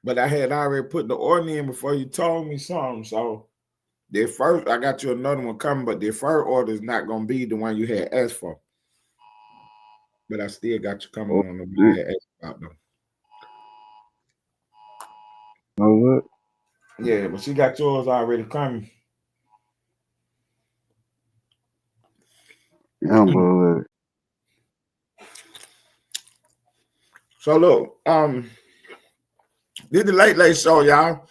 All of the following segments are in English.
but I had already put the order in before you told me something. So the first, I got you another one coming, but the first order is not gonna be the one you had asked for. But I still got you coming Oh, on the one you shit. had asked about though. Know what? Yeah, but she got yours already coming. Yeah, but So look, this the late late show, y'all.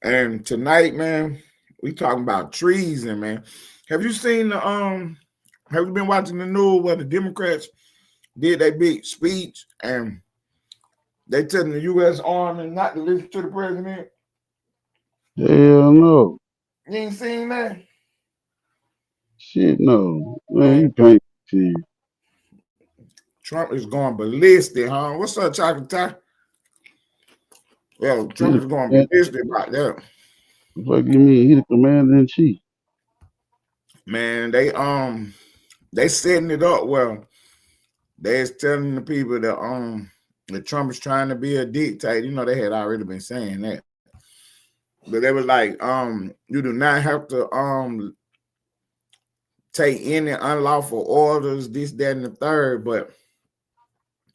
And tonight, man, we talking about treason, man. Have you seen the have you been watching the news where the Democrats did their big speech and they telling the US Army not to listen to the president? hell no. You ain't seen that? Shit no. Man, Man, you can't see. Trump is going ballistic, huh? What's up, Chocolate Tie? Well, He Trump the is going commander. ballistic about that. The fuck you mean? He the commander in chief. Man, they setting it up well. They's telling the people that Trump is trying to be a dictator. You know, they had already been saying that. But they was like, you do not have to take any unlawful orders, this, that, and the third, but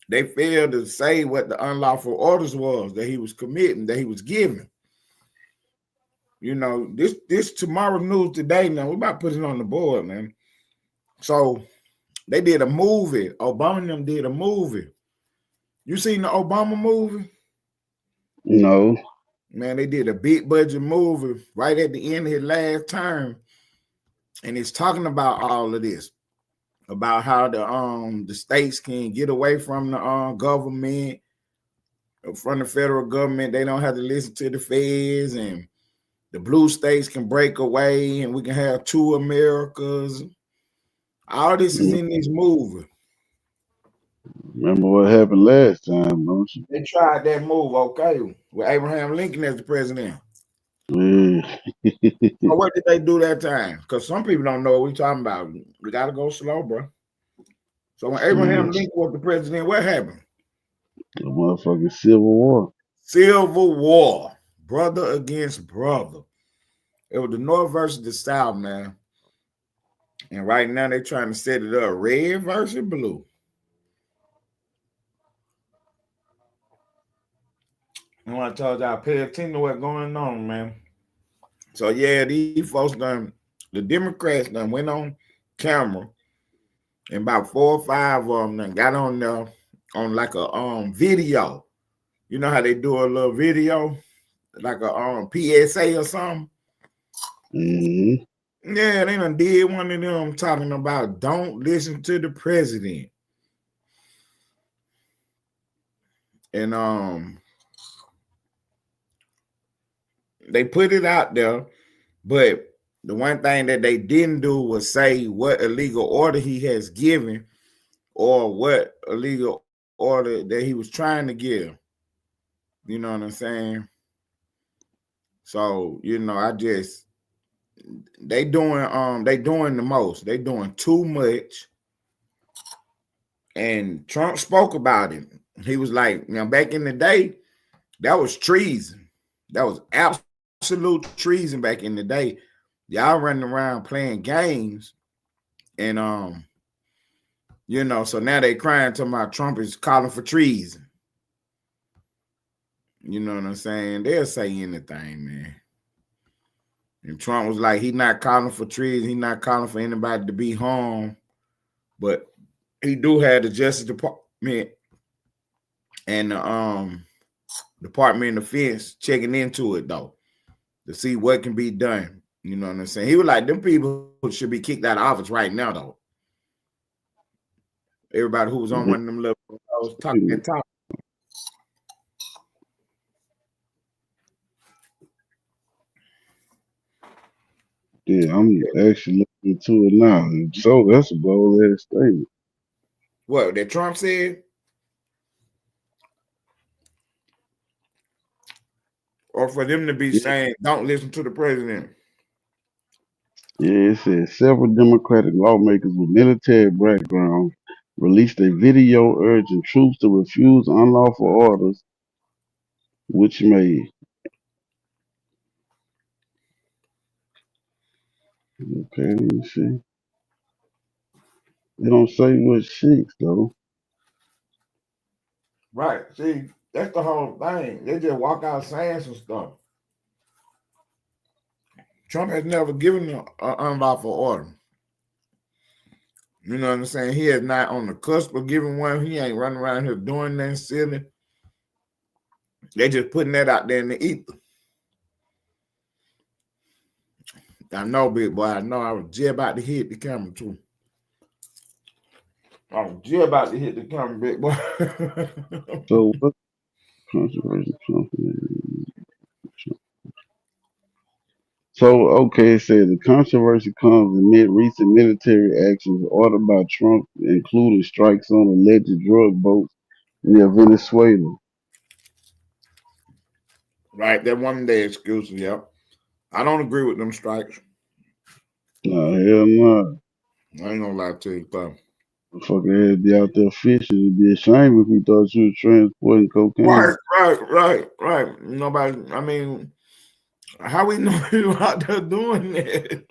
they failed to say what the unlawful orders was that he was committing, that he was giving. You know, this tomorrow news today. Now we about to put it on the board, man. So they did a movie. Obama and them did a movie. You seen the Obama movie? No. Man, they did a big budget movie right at the end of his last term, and it's talking about all of this, about how the states can get away from the government, from the federal government. They don't have to listen to the feds, and the blue states can break away, and we can have two Americas. All this is in this movie. Remember what happened last time, don't you? They tried that move, okay, with Abraham Lincoln as the president. Yeah. So what did they do that time? Because some people don't know what we're talking about. We got to go slow, bro. So when Abraham Shit. Lincoln was the president, what happened? The motherfucking Civil War. Civil War, brother against brother. It was the North versus the South, man. And right now they're trying to set it up red versus blue. I want to tell y'all, pay attention to what's going on, man. So yeah, these folks done, the Democrats done went on camera, and about 4 or 5 of them done got on there on like a video. You know how they do a little video, like a PSA or something. Mm-hmm. Yeah, they done did one of them talking about don't listen to the president. And they put it out there, but the one thing that they didn't do was say what illegal order he has given or what illegal order that he was trying to give. You know what I'm saying? So, you know, they doing the most. They doing too much. And Trump spoke about it. He was like, now back in the day, that was treason. That was absolute treason back in the day. Y'all running around playing games, and you know, so now they crying to my Trump is calling for treason. You know what I'm saying? They'll say anything, man. And Trump was like, he's not calling for treason. He's not calling for anybody to be harmed, but he do have the Justice Department and the Department of Defense checking into it though to see what can be done. You know what I'm saying? He was like, them people should be kicked out of office right now though. Everybody who was on one of them little was talking that talk. Yeah, I'm actually looking into it now. So that's a bold ass statement. What that Trump said, or for them to be Yeah, saying, "Don't listen to the president." yeah, it says several Democratic lawmakers with military backgrounds released a video urging troops to refuse unlawful orders which may. Okay, let me see. They don't say what six though. Right. See, that's the whole thing. They just walk out saying some stuff. Trump has never given an unlawful order. You know what I'm saying? He is not on the cusp of giving one. He ain't running around here doing that silly. They just putting that out there in the ether. I know, big boy. I know I was just about to hit the camera too. I was just about to hit the camera, big boy. So what controversy company? So okay, it says the controversy comes amid recent military actions ordered by Trump, including strikes on alleged drug boats near Venezuela. Right, that one day excuse, yep. I don't agree with them strikes. Nah, hell no. I ain't gonna lie to you, but Fucker had to be out there fishing. It'd be a shame if we thought you was transporting cocaine. right. Nobody, I mean, how we know you out there doing that?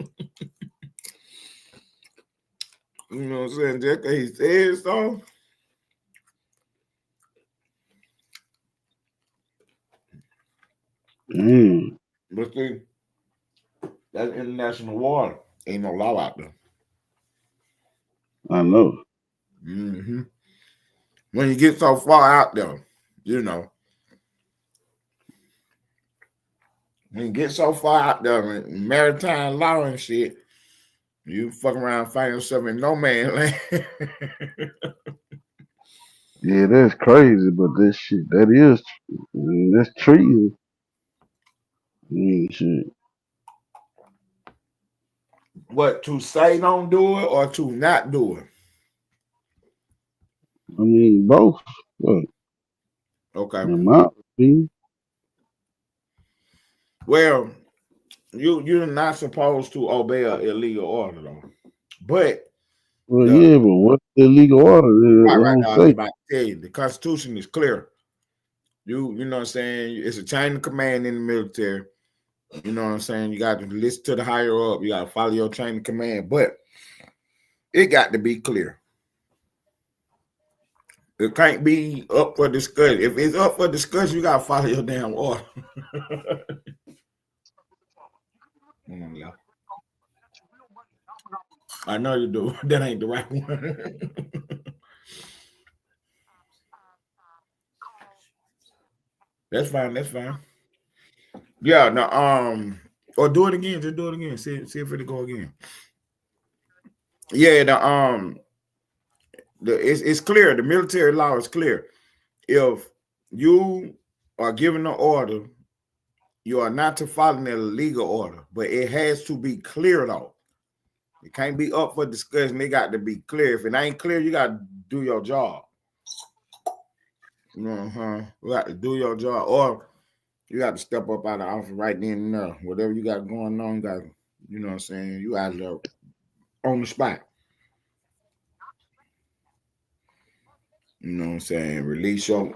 You know what I'm saying? Just 'cause he said so. Damn, But see, that's international water. Ain't no law out there. I know. Mm-hmm. When you get so far out there, you know, when you get so far out there in maritime law and shit, you fuck around find yourself in no man land. Yeah, that's crazy, but that shit, that's treason. Shit. What, to say don't do it or to not do it? I mean, both. What, Okay. in my opinion. Well, you're not supposed to obey an illegal order though. But Well, the yeah, but what's the legal order? It right don't now I was say. about to tell you, the Constitution is clear. You know what I'm saying? It's a chain of command in the military. You know what I'm saying? You got to listen to the higher up. You got to follow your chain of command. But it got to be clear. It can't be up for discussion. If it's up for discussion, you got to follow your damn order. I know you do. That ain't the right one. That's fine. That's fine. Yeah. No. Or do it again. Just do it again. See if it'll go again. Yeah. It's clear. The military law is clear. If you are given an order, you are not to follow an illegal order, but it has to be clear though. It can't be up for discussion. It got to be clear. If it ain't clear, you got to do your job. You got to do your job, or you got to step up out of office right then and there. Whatever you got going on, you know what I'm saying? You out there on the spot. You know what I'm saying? Release your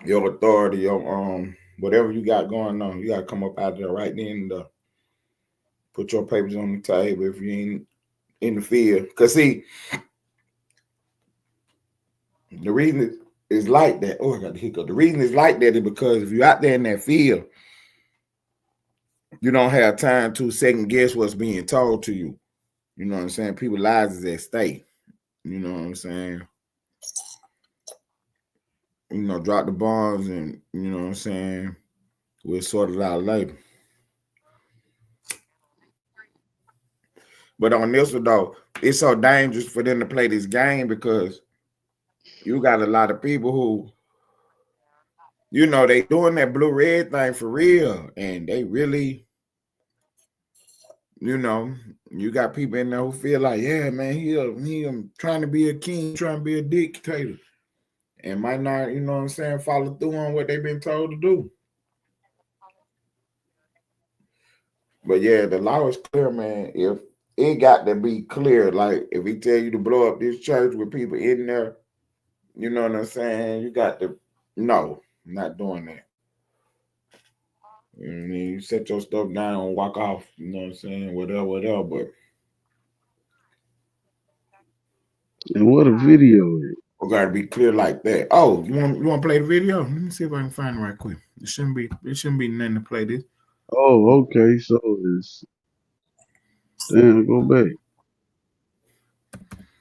authority, your whatever you got going on. You got to come up out there right then and there. Put your papers on the table if you ain't in the field. Cause see, the reason it's like that. Oh, I got the hiccup. The reason it's like that is because if you're out there in that field, you don't have time to second guess what's being told to you. You know what I'm saying? People's lives is at stake. You know what I'm saying? You know, drop the bombs and you know what I'm saying? We'll sort it out later. But on this one though, it's so dangerous for them to play this game because you got a lot of people who, you know, they doing that blue red thing for real, and they really, you know, you got people in there who feel like, yeah, man, he trying to be a king, trying to be a dictator, and might not, you know what I'm saying, follow through on what they've been told to do. But yeah, the law is clear, man. If it got to be clear, like if he tell you to blow up this church with people in there, you know what I'm saying, you got to know. I'm not doing that. You set your stuff down and walk off. You know what I'm saying? Whatever. But And what a video is. we gotta be clear like that. Oh, you want to play the video? Let me see if I can find it right quick. It shouldn't be nothing to play this. Oh, okay. So it's damn. Go back.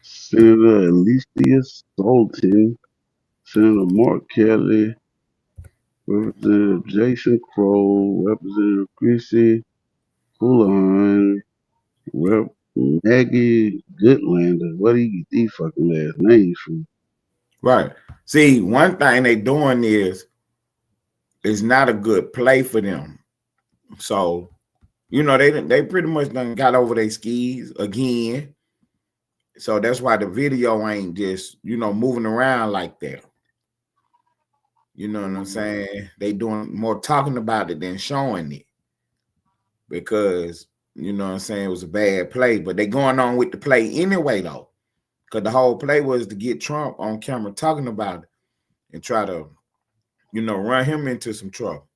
Senator Alicia Sultan, Senator Mark Kelly, Representative Jason Crow, Representative Chrissy Houlihan, Rep. Maggie Goodlander. Where do you get these fucking last names from? Right. See, one thing they doing is it's not a good play for them. So, they pretty much done got over their skis again. So that's why the video ain't just, moving around like that. You know what I'm saying? They doing more talking about it than showing it. Because, you know what I'm saying, it was a bad play. But they going on with the play anyway, though. Because the whole play was to get Trump on camera talking about it and try to, run him into some trouble.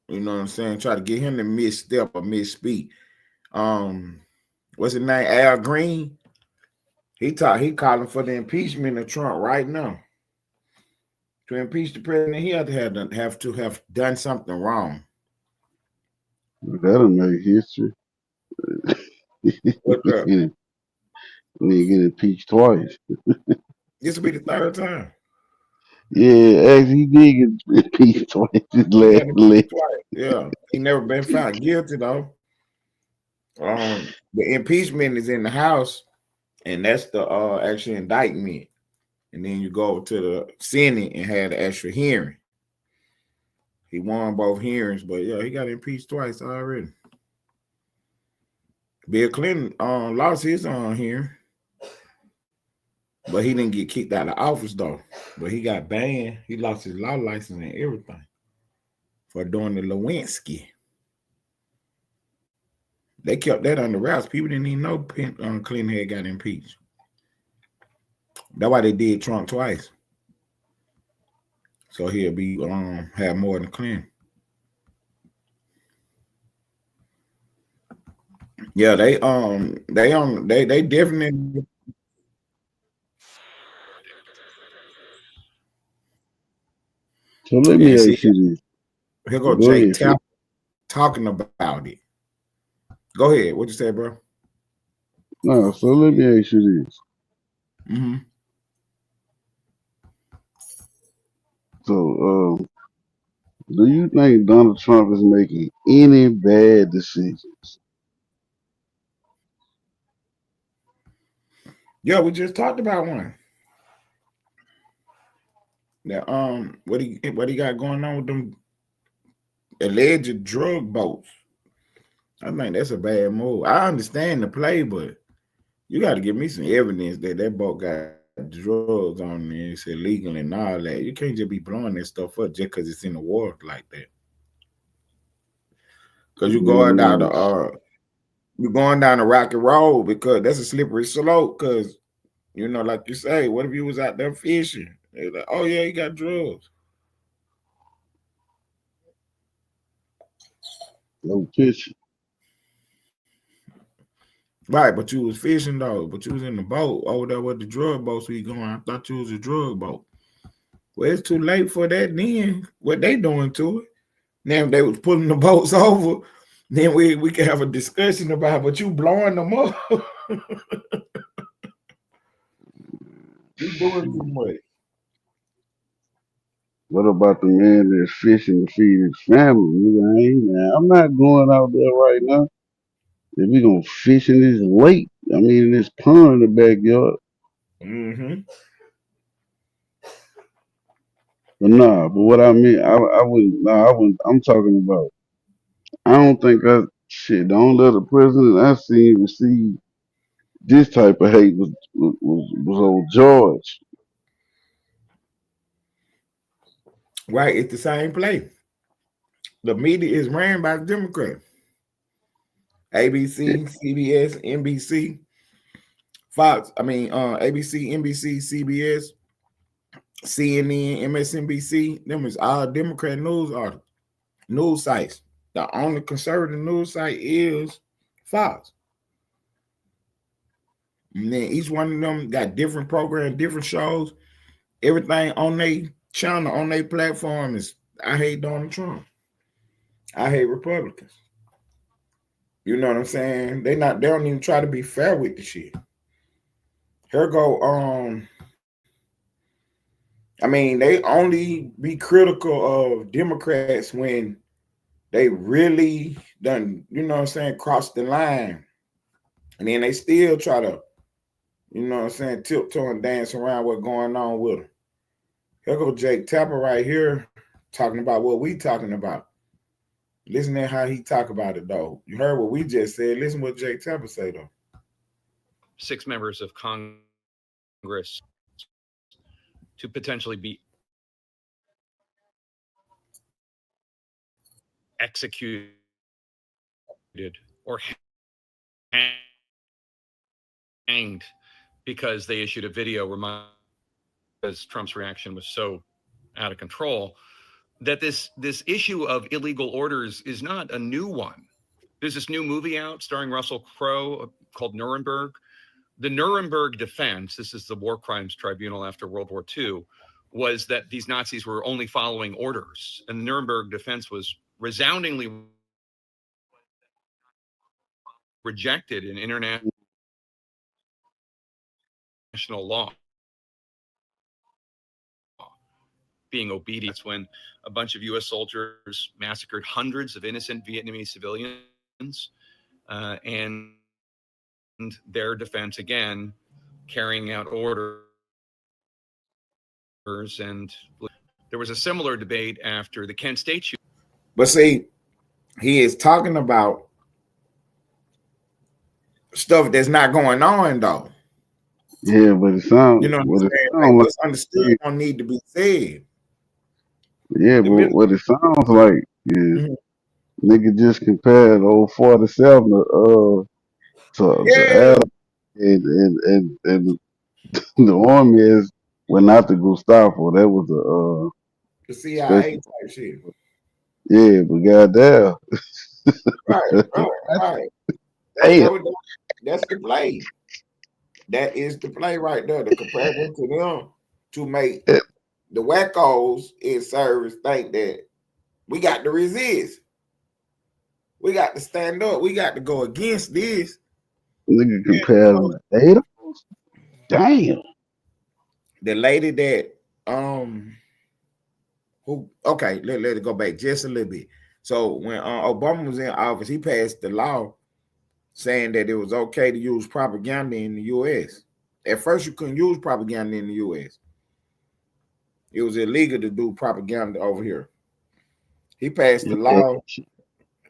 You know what I'm saying? Try to get him to misstep or misspeak. What's his name? Al Green. He calling for the impeachment of Trump right now. To impeach the president, he have to have done something wrong. That'll make history. What's up? Nigga get impeached twice. This will be the third time. Yeah, actually, he did get impeached twice. Yeah, he never been found guilty though. The impeachment is in the House, and that's the actual indictment. And then you go to the Senate and have the extra hearing. He won both hearings, but yeah, he got impeached twice already. Bill Clinton lost his hearing, but he didn't get kicked out of office though. But he got banned. He lost his law license and everything for doing the Lewinsky. They kept that under wraps. People didn't even know Clinton had got impeached. That's why they did Trump twice. So he'll be have more than Clinton. Yeah, they definitely. So let me ask you this. Here go Jay talking about it. Go ahead. What you say, bro? No, so let me ask you this. Mm-hmm. So, do you think Donald Trump is making any bad decisions? Yeah, we just talked about one. Now, what he got going on with them alleged drug boats? I think that's a bad move. I understand the play, but you got to give me some evidence that boat got drugs on it, it's illegal and all that. You can't just be blowing that stuff up just because it's in the water like that. Because you're going down the rocky road because that's a slippery slope. Because like you say, what if you was out there fishing? They're like, oh yeah, you got drugs. No fishing. Right, but you was fishing though. But you was in the boat over there with the drug boats. We going. I thought you was a drug boat. Well, it's too late for that. Then what they doing to it? Now if they was pulling the boats over, then we can have a discussion about. But you blowing them up. You doing too much. What about the man that's fishing to feed his family? Nigga, I'm not going out there right now. If we gonna fish in this lake, in this pond in the backyard. Mm-hmm. But but what I mean, I wouldn't. I'm talking about. I don't think the only other president I seen receive this type of hate was old George. Right, it's the same play. The media is ran by the Democrats. ABC, CBS, NBC, Fox. ABC, NBC, CBS, CNN, MSNBC, them is all Democrat news sites. The only conservative news site is Fox. And then each one of them got different programs, different shows. Everything on their channel, on their platform is I hate Donald Trump. I hate Republicans. You know what I'm saying? They don't even try to be fair with the shit. Here go, I mean, they only be critical of Democrats when they really done, you know what I'm saying, cross the line. And then they still try to, you know what I'm saying, tiptoe and dance around what's going on with them. Here go Jake Tapper right here talking about what we talking about. Listen to how he talk about it, though. You heard what we just said. Listen what Jake Tapper say, though. 6 members of Congress to potentially be executed or hanged because they issued a video because Trump's reaction was so out of control, that this issue of illegal orders is not a new one. There's this new movie out starring Russell Crowe called Nuremberg. The Nuremberg defense, this is the war crimes tribunal after World War II, was that these Nazis were only following orders. And the Nuremberg defense was resoundingly rejected in international law. Being obedient when a bunch of U.S. soldiers massacred hundreds of innocent Vietnamese civilians, and their defense again carrying out orders. And there was a similar debate after the Kent State shooting. But see, he is talking about stuff that's not going on, though. Yeah, but it sounds, you know what I'm saying? Like what's understood don't need to be said. Yeah, but what it sounds like is nigga just compared old 47 to Adam, and the army is not the Gestapo. That was the CIA type shit. Yeah, but goddamn. Right. Damn. That's the play. That is the play right there. To compare them to them to make the wackos in service think that we got to resist. We got to stand up. We got to go against this. Nigga compare the data. Damn. The lady that let it go back just a little bit. So when Obama was in office, he passed the law saying that it was okay to use propaganda in the U.S. At first, you couldn't use propaganda in the U.S. It was illegal to do propaganda over here. He passed the law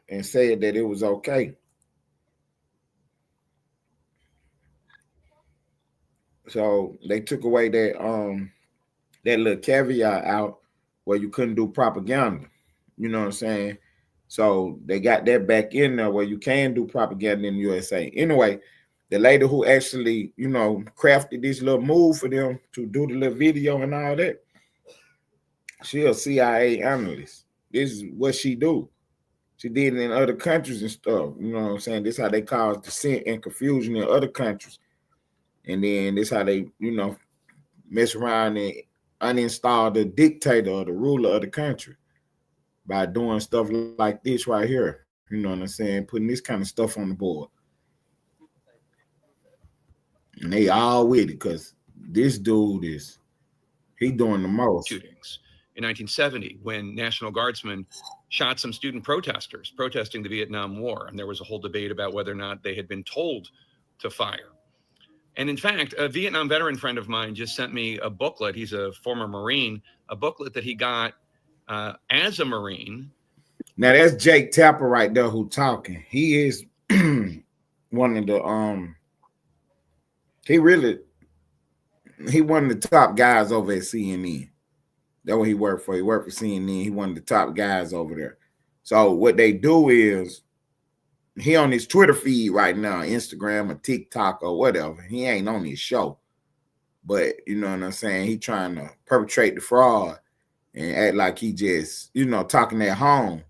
and said that it was okay. So they took away that little caveat out where you couldn't do propaganda. You know what I'm saying? So they got that back in there where you can do propaganda in the USA. Anyway, the lady who actually, crafted this little move for them to do the little video and all that, she a CIA analyst. This is what she do. She did it in other countries and stuff. You know what I'm saying? This is how they cause dissent and confusion in other countries. And then this is how they, mess around and uninstall the dictator or the ruler of the country by doing stuff like this right here. You know what I'm saying? Putting this kind of stuff on the board. And they all with it because this dude he doing the most. Shootings in 1970 when National Guardsmen shot some student protesters protesting the Vietnam War. And there was a whole debate about whether or not they had been told to fire. And in fact, a Vietnam veteran friend of mine just sent me a booklet. He's a former Marine, a booklet that he got as a Marine. Now that's Jake Tapper right there who talking. He is one of the he one of the top guys over at CNN. That's what he worked for. He worked for CNN. He one of the top guys over there. So what they do is he on his Twitter feed right now, Instagram or TikTok or whatever. He ain't on his show. but you know what I'm saying? He trying to perpetrate the fraud and act like he just, talking at home.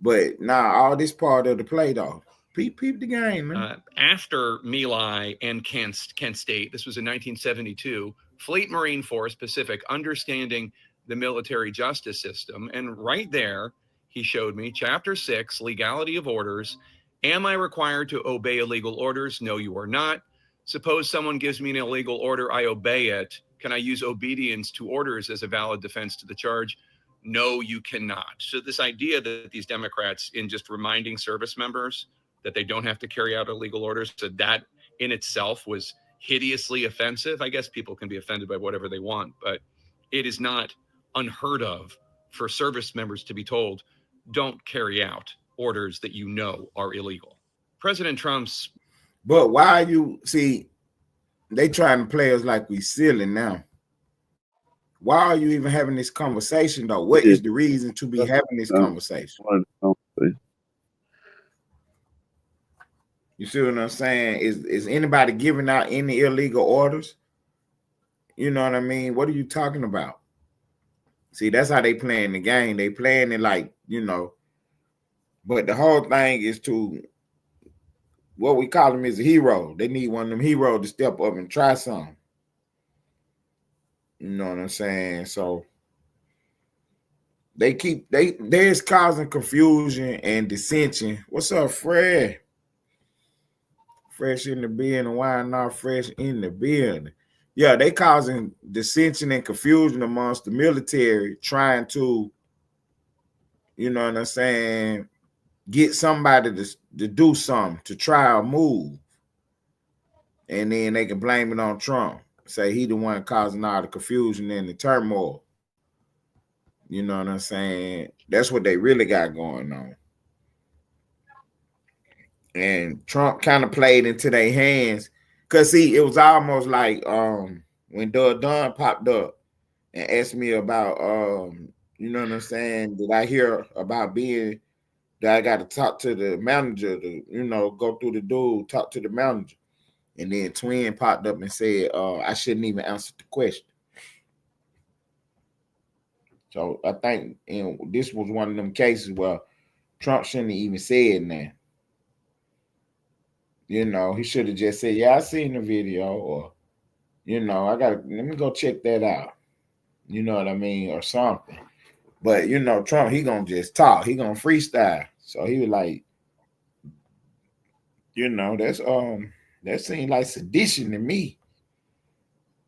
But nah, all this part of the play though. Peep the game, man. After My Lai and Kent State, this was in 1972, Fleet Marine Force Pacific, understanding the military justice system. And right there, he showed me Chapter 6, Legality of Orders. Am I required to obey illegal orders? No, you are not. Suppose someone gives me an illegal order, I obey it. Can I use obedience to orders as a valid defense to the charge? No, you cannot. So this idea that these Democrats, in just reminding service members that they don't have to carry out illegal orders, so that in itself was hideously offensive. I guess people can be offended by whatever they want, but it is not unheard of for service members to be told, don't carry out orders that you know are illegal. President Trump's... But why they trying to play us like we silly now. Why are you even having this conversation though? What is the reason to be having this conversation? You see what I'm saying? Is anybody giving out any illegal orders? You know what I mean? What are you talking about? See, that's how they playing the game. They playing it like, but the whole thing is to, what we call him is a hero. They need one of them heroes to step up and try something. You know what I'm saying? So they're causing confusion and dissension. What's up, Fred? Fresh in the building, why not fresh in the building? Yeah, they causing dissension and confusion amongst the military, trying to, you know what I'm saying, get somebody to do something, to try a move. And then they can blame it on Trump. Say he the one causing all the confusion and the turmoil. You know what I'm saying? That's what they really got going on. And Trump kind of played into their hands. Because, see, it was almost like when Doug Dunn popped up and asked me about, you know what I'm saying, did I hear about that I got to talk to the manager to, go through the dude, talk to the manager. And then Twin popped up and said, I shouldn't even answer the question. So I think this was one of them cases where Trump shouldn't have even said that. He should have just said, yeah, I seen the video, or, let me go check that out. You know what I mean? Or something. But, Trump, he going to just talk. He going to freestyle. So he was like, that seemed like sedition to me.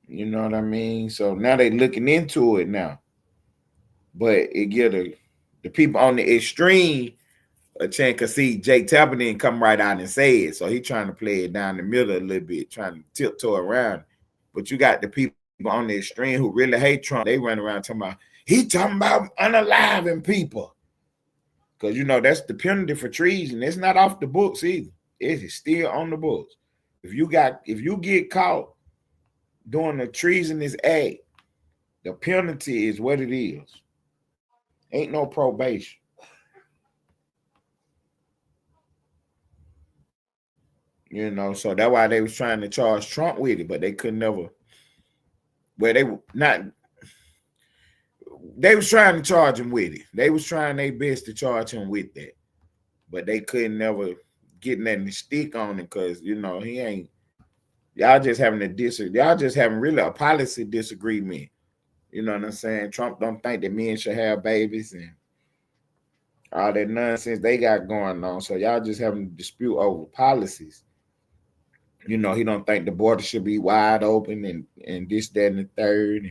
You know what I mean? So now they looking into it now. But it get the people on the extreme a chance, because see, Jake Tapper didn't come right out and say it. So he trying to play it down the middle a little bit, trying to tiptoe around. But you got the people on the extreme who really hate Trump. They run around talking about, he talking about unaliving people. Because, that's the penalty for treason. It's not off the books either. It's still on the books. If you get caught doing a treasonous act, the penalty is what it is. Ain't no probation. So that's why they was trying to charge Trump with it, but they could never. They was trying to charge him with it. They was trying their best to charge him with that, but they couldn't never get nothing to stick on it because he ain't. Y'all just having y'all just having really a policy disagreement. You know what I'm saying? Trump don't think that men should have babies and all that nonsense they got going on. So y'all just having a dispute over policies. He don't think the border should be wide open and this, that, and the third.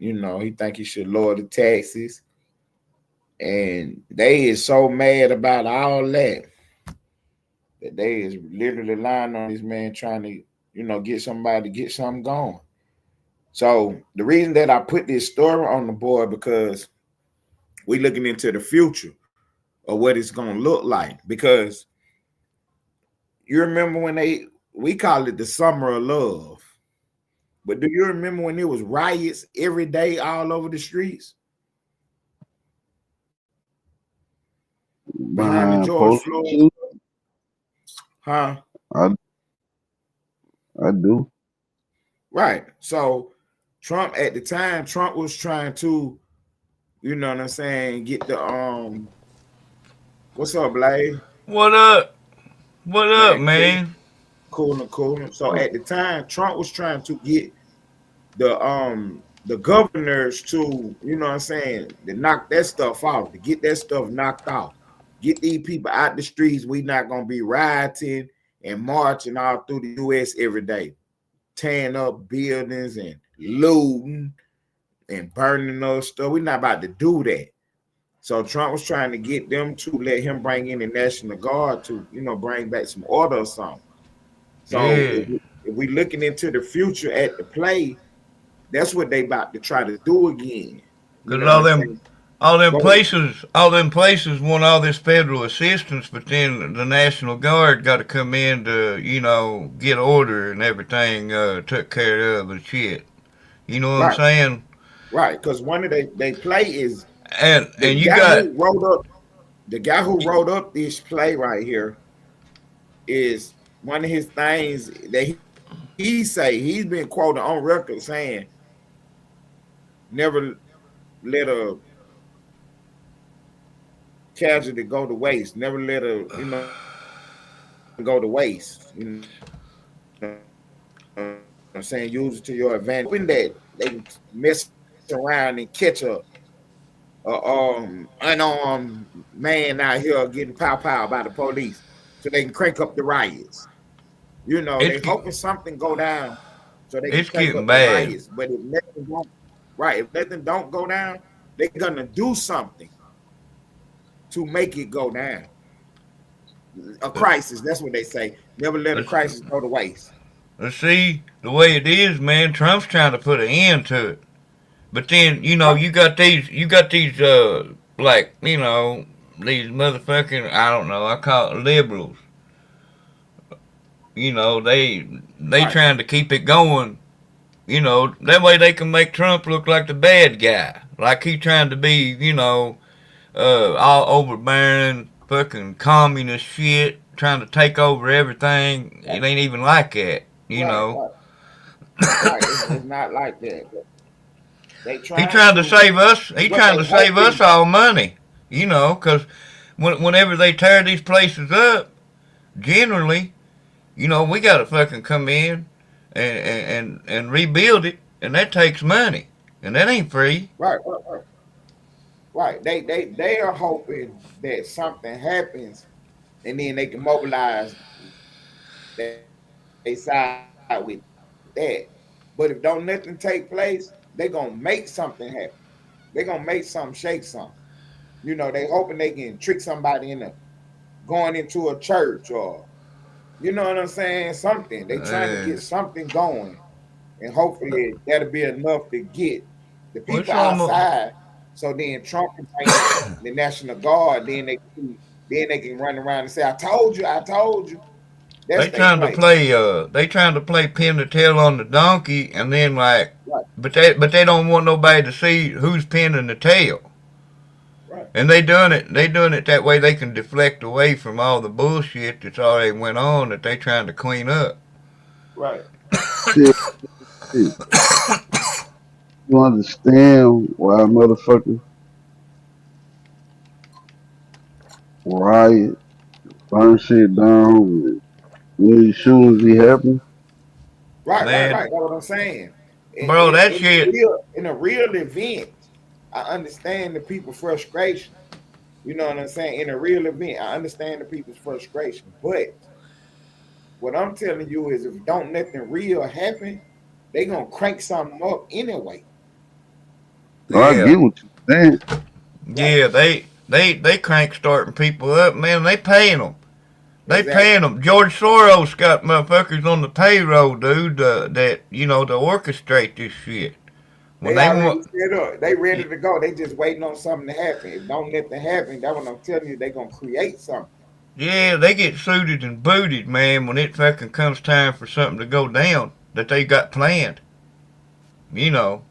And, he think he should lower the taxes. And they is so mad about all that they is literally lying on this man trying to, get something going. So the reason that I put this story on the board, because we're looking into the future of what it's going to look like. Because you remember when we call it the summer of love. But do you remember when it was riots every day all over the streets? Behind the George Floyd. Huh? I do. Right. So Trump at the time, Trump was trying to, you know what I'm saying, get the what's up, Blade? What up? What up, Man, cool, man? cool. So at the time, Trump was trying to get the governors to, you know what I'm saying, to knock that stuff off, to get that stuff knocked off. Get these people out the streets. We not gonna be rioting and marching all through the US every day, tearing up buildings and looting and burning those stuff. We're not about to do that. So Trump was trying to get them to let him bring in the National Guard to, you know, bring back some order or something. So Yeah. if we looking into the future at the play, that's what they about to try to do again. You Cause know what I'm saying? Go all them places want all this federal assistance, but then the National Guard got to come in to, get order and everything took care of and shit. You know what I'm right, saying? right. Because one of they play is the And you guy got who wrote up this play right here is one of his things that he say he's been quoted on record saying never let a casualty go to waste, never let a go to waste. You know what I'm saying, use it to your advantage. Hoping that they can mess around and catch a unarmed man out here getting pow by the police, so they can crank up the riots. You know, it's they hoping something go down so they can it's crank getting up the bad. riots. But if nothing don't, right, if nothing don't go down, they're gonna do something to make it go down. A crisis, that's what they say. Never let a Let's, crisis go to waste. let's see the way it is, man. Trump's trying to put an end to it. But then, Right, you got these, like, these motherfucking, I don't know, I call it liberals. They right, trying to keep it going. That way they can make Trump look like the bad guy, like he trying to be, all overbearing, fucking communist shit, trying to take over everything. right, It ain't even like that, you right, know. right. Right. It's not like that. They He trying trying to to save us. He what trying they to save us hoping. all money, because whenever they tear these places up, generally, we got to fucking come in and rebuild it, and that takes money, and that ain't free. Right, right, right. Right. They are hoping that something happens and then they can mobilize they side with that. But if don't nothing take place, they gonna make something happen. They gonna make something shake something. You know, they hoping they can trick somebody into going into a church or you know what I'm saying? Something. They trying to get Uh, something going. And hopefully that'll be enough to get the what's people almost outside. So then Trump can bring the National Guard. Then they can run around and say, I told you." That's they play. they trying to play pin the tail on the donkey, and then like, Right, but they don't want nobody to see who's pinning the tail. right, And they doing it that way they can deflect away from all the bullshit that's already went on that they trying to clean up. right. Shit, you understand why motherfuckers riot, burn shit down when these shootings be happening? Man, Right. That's what I'm saying. bro, that shit. In a real event, I understand the people's frustration. You know what I'm saying? In a real event, I understand the people's frustration. But what I'm telling you is if don't nothing real happen, they gonna crank something up anyway. No, I Yeah, get what you're saying. Right. yeah, they crank starting people up, man. They paying them. They Exactly. paying them. George Soros got motherfuckers on the payroll, dude. That to orchestrate this shit. When They they already want, set up. They ready to go. They just waiting on something to happen. If don't nothing happen, that's what I'm telling you. They gonna create something. yeah, they get suited and booted, man. When it fucking comes time for something to go down that they got planned, you know.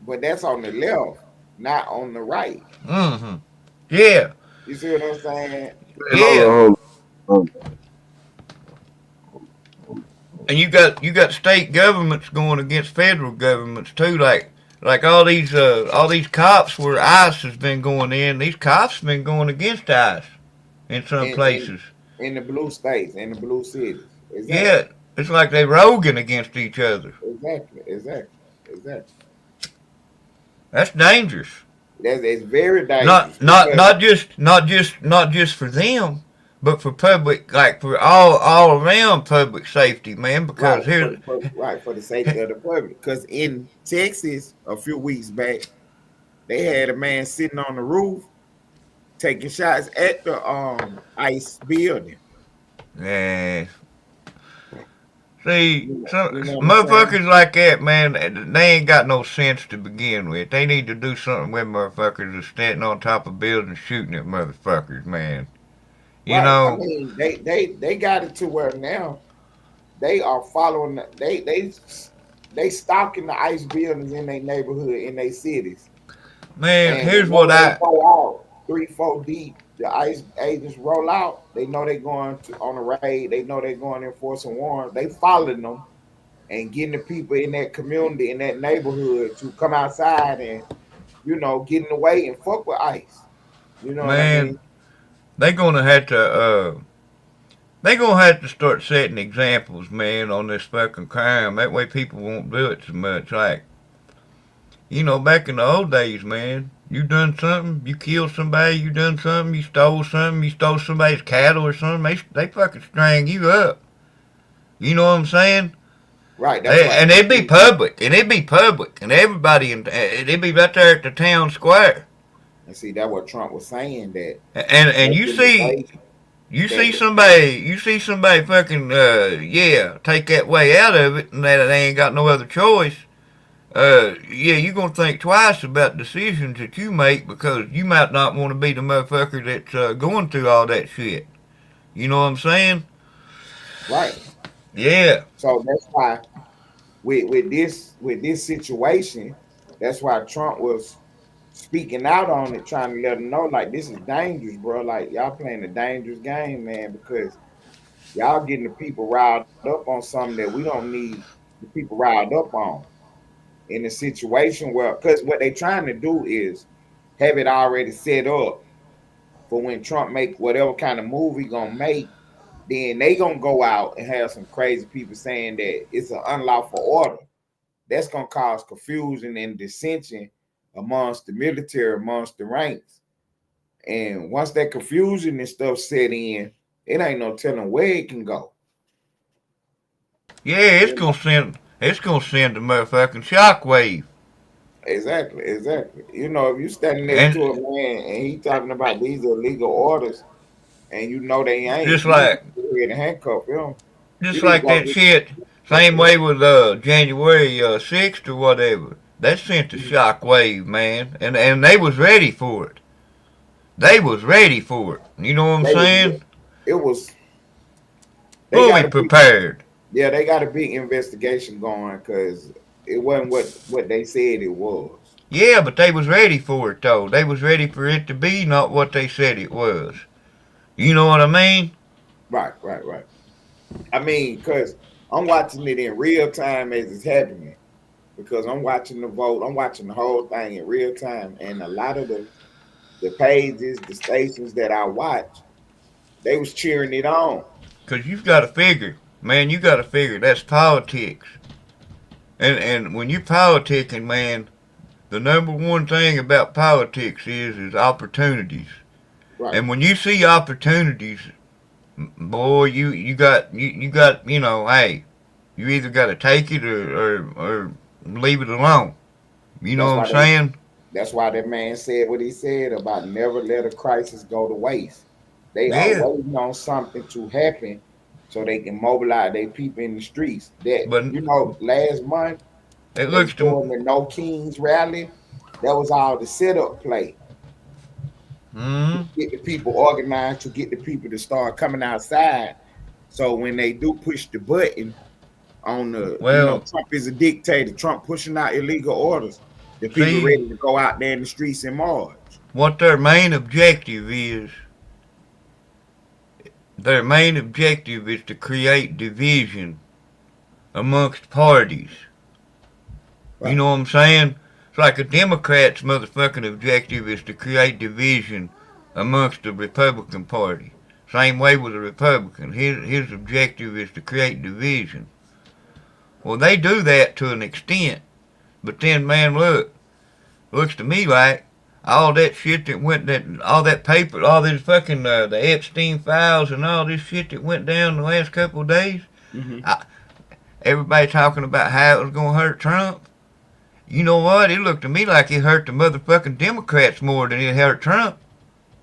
But that's on the left, not on the right. Mm-hmm. Yeah, You see what I'm saying? Hey, hold yeah. on, hold on. And you got state governments going against federal governments too, like all these cops where ICE has been going in. These cops have been going against ICE in some in, places. in the blue states, in the blue cities. Exactly. Yeah, it's like they roguing against each other. Exactly. That's dangerous. It's very dangerous. Not just for them, but for public, like for all around public safety, man. Because here, For the safety of the public. Because in Texas, a few weeks back, they had a man sitting on the roof taking shots at the ICE building. yeah. See, some You know what I'm motherfuckers saying? like that, man, they ain't got no sense to begin with. They need to do something with motherfuckers that's standing on top of buildings shooting at motherfuckers, man. You Right. I know, mean, they got it to where now they are following. They stalking the ICE buildings in their neighborhood, in their cities. man, And here's whenever what they I, go out, 3, 4 deep, the ICE agents roll out. They know they're going on a raid. They know they're going to enforce a warrant. They following them and getting the people in that community, in that neighborhood, to come outside and get in the way and fuck with ICE. You know what I man, mean? they gonna have to, they gonna have to start setting examples, man, on this fucking crime. That way people won't do it so much. Like, back in the old days, man, you done something, you killed somebody, you done something, you stole something, you stole somebody's cattle or something, they fucking string you up. You know what I'm saying? Right. That's why. And it'd be public, and everybody, it'd be right there at the town square. And see, that's what Trump was saying, that And back you in the see, day, you that see somebody fucking, take that way out of it, and that they ain't got no other choice. You're gonna think twice about decisions that you make because you might not want to be the motherfucker that's going through all that shit. You know what I'm saying? right. Yeah. So that's why with this situation, that's why Trump was speaking out on it, trying to let them know, like, this is dangerous, bro. Like, y'all playing a dangerous game, man, because y'all getting the people riled up on something that we don't need the people riled up on in a situation where, because what they trying to do is have it already set up for when Trump make whatever kind of move he gonna make, then they gonna go out and have some crazy people saying that it's an unlawful order. That's gonna cause confusion and dissension amongst the military, amongst the ranks. And once that confusion and stuff set in, it ain't no telling where it can go. Yeah, it's gonna send a motherfucking shockwave. Exactly. If you standing next And to a man and he talking about these illegal orders, and they ain't, just you need like to go ahead and handcuff him. You just need to like go that get shit, same way with January 6th or whatever. That sent a shockwave, man. And they was ready for it. They was ready for it. You know what I'm they was saying? it was they got Fully a big prepared. yeah, they got a big investigation going because it wasn't what they said it was. Yeah, but they was ready for it though. They was ready for it to be not what they said it was. You know what I mean? Right. I mean, because I'm watching it in real time as it's happening. Because I'm watching the vote, I'm watching the whole thing in real time, and a lot of the pages, the stations that I watch, they was cheering it on. Cause you've got to figure, man. You got to figure that's politics. And when you politicking, man, the number one thing about politics is opportunities. Right. And when you see opportunities, boy, you got hey, you either got to take it or leave it alone. You know That's what I'm why saying? that's why that man said what he said about never let a crisis go to waste. They are Yeah, waiting on something to happen so they can mobilize their people in the streets. That but last month it they looks to doing the No Kings rally. That was all the setup play to mm, get the people organized, to get the people to start coming outside. So when they do push the button on well, Trump is a dictator, Trump pushing out illegal orders, the people see ready to go out there in the streets and march. what their main objective is. Their main objective is to create division amongst parties. You Right. know what I'm saying? It's like a Democrat's motherfucking objective is to create division amongst the Republican Party. Same way with the Republican. His objective is to create division. Well, they do that to an extent. But then, man, looks to me like all that shit that went, all that paper, all this fucking, the Epstein files and all this shit that went down the last couple of days, Mm-hmm. everybody talking about how it was going to hurt Trump. You know what? It looked to me like it hurt the motherfucking Democrats more than it hurt Trump.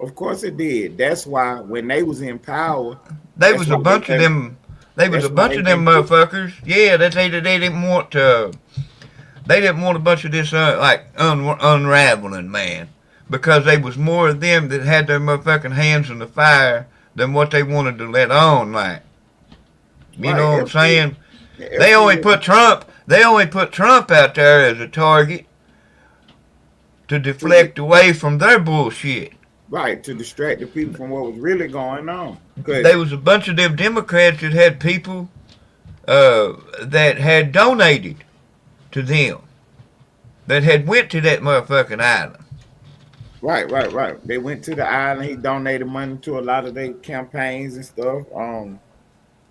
Of course it did. That's why when they was in power, They that's was a why bunch of them. They was that's a why bunch they of them didn't put- motherfuckers. Yeah, they didn't want to. They didn't want a bunch of this unraveling, man, because they was more of them that had their motherfucking hands in the fire than what they wanted to let on. Like, you Right, know what I'm Epstein- saying? Epstein They only was- put Trump. They only put Trump out there as a target to deflect away from their bullshit. right to distract the people from what was really going on. 'Cause- There was a bunch of them Democrats that had people that had donated to them, that had went to that motherfucking island. Right. They went to the island. He donated money to a lot of their campaigns and stuff.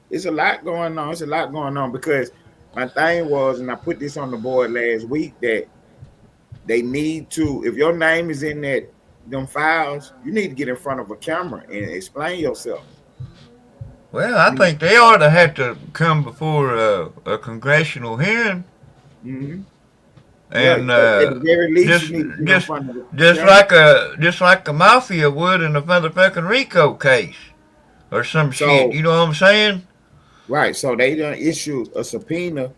It's a lot going on. It's a lot going on because my thing was, and I put this on the board last week, that they need to, if your name is in them files, you need to get in front of a camera and explain yourself. Well, I think they ought to have to come before a congressional hearing, Mm-hmm. and at the very least, just- you need to get in just- front of the just camera. like the mafia would in a motherfucking RICO case or some So- shit. You know what I'm saying? Right. So they done issued a subpoena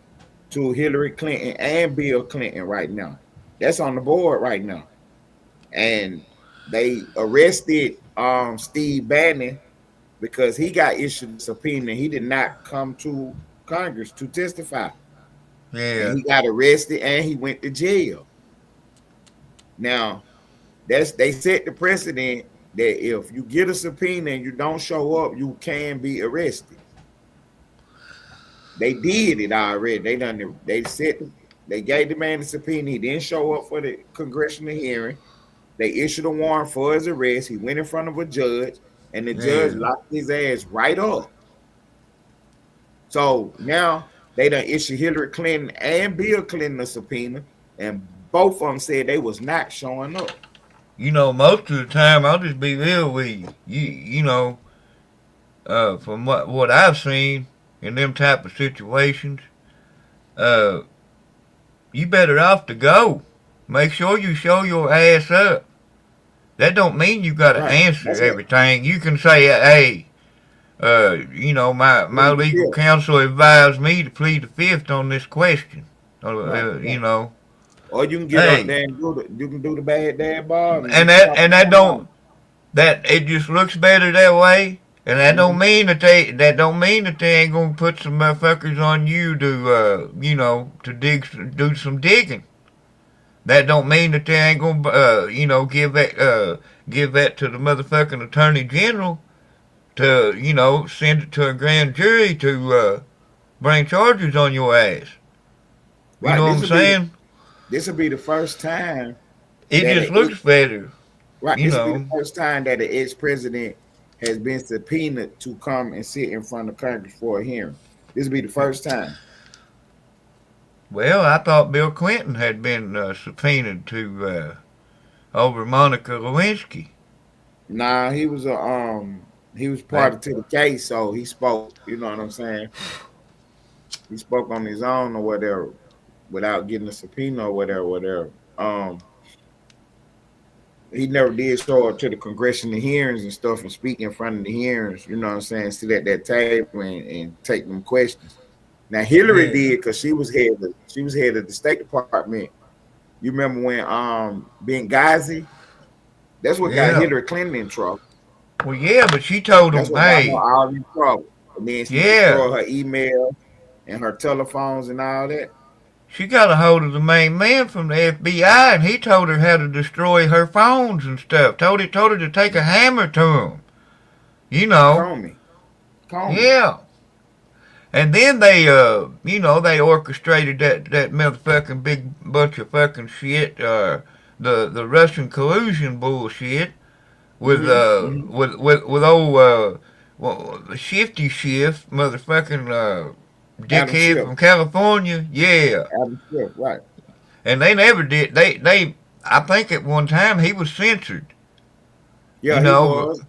to Hillary Clinton and Bill Clinton right now. That's on the board right now. And they arrested Steve Bannon because he got issued a subpoena. He did not come to Congress to testify. Yeah. And he got arrested and he went to jail. Now, they set the precedent that if you get a subpoena and you don't show up, you can be arrested. They did it already. They gave the man the subpoena. He didn't show up for the congressional hearing. They issued a warrant for his arrest. He went in front of a judge, and the judge Yeah. locked his ass right up. So now they done issued Hillary Clinton and Bill Clinton a subpoena, and both of them said they was not showing up. You know, most of the time, I'll just be real with you. You know, from what I've seen in them type of situations, you better off to go. Make sure you show your ass up. That don't mean you got to Right. answer That's it. everything. You can say, hey, you know, my Plead the legal fifth. counsel advised me to plead the fifth on this question. Right. You know, Or you can get Hey. up there and do the bad dad bar. and that don't. That it just looks better that way, and that don't mean that they ain't gonna put some motherfuckers on you to you know, to do some digging. That don't mean that they ain't gonna you know, give that to the motherfucking attorney general to, you know, send it to a grand jury to bring charges on your ass. You Right, know what I'm saying? This will be the first time. It that just looks better. Right, You this will be know. the first time that an ex-president has been subpoenaed to come and sit in front of Congress for a hearing. This will be the first time. Well, I thought Bill Clinton had been subpoenaed to over Monica Lewinsky. Nah, he was party to the case, so he spoke. You know what I'm saying? He spoke on his own or whatever, without getting a subpoena or whatever. He never did show up to the congressional hearings and stuff and speak in front of the hearings. You know what I'm saying? Sit at that table and take them questions. Now Hillary Yeah. did because she was head of the State Department. You remember when Benghazi? That's what Yeah. got Hillary Clinton in trouble. Well, yeah, but she told That's him, what got hey, her all in trouble. And then she Yeah. destroyed her email and her telephones and all that. she got a hold of the main man from the FBI, and he told her how to destroy her phones and stuff. Told her to take a hammer to him. You know, Comey. yeah. And then they, they orchestrated that motherfucking big bunch of fucking shit, the Russian collusion bullshit with Mm-hmm. old Shifty Shift, motherfucking Adam dickhead Schiff. from California, yeah. Adam Schiff, right. And they never did. I think at one time he was censored, you Yeah, he know. was.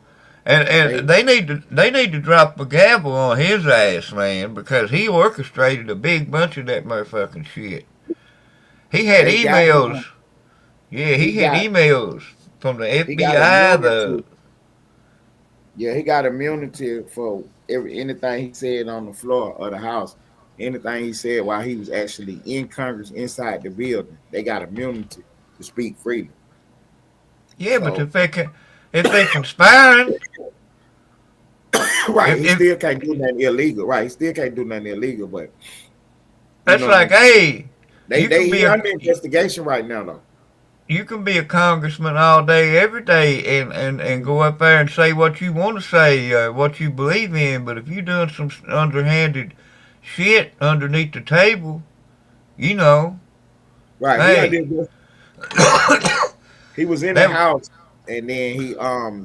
And They they need to drop a gavel on his ass, man, because he orchestrated a big bunch of that motherfucking shit. He had they got emails. him. Yeah, He he had got emails from the he got FBI. immunity. Yeah, he got immunity for anything he said on the floor of the house. Anything he said while he was actually in Congress inside the building. They got immunity to speak freely. Yeah, but So if they conspiring, right, if, he if still can't do nothing illegal. Right, he still can't do nothing illegal, but you that's know, like, hey, you can be he a under investigation right now though. you can be a congressman all day, every day, and Mhm. go up there and say what you want to say, what you believe in. But if you doing some underhanded shit underneath the table, you know, Right, he hey, under he was in the that house and then he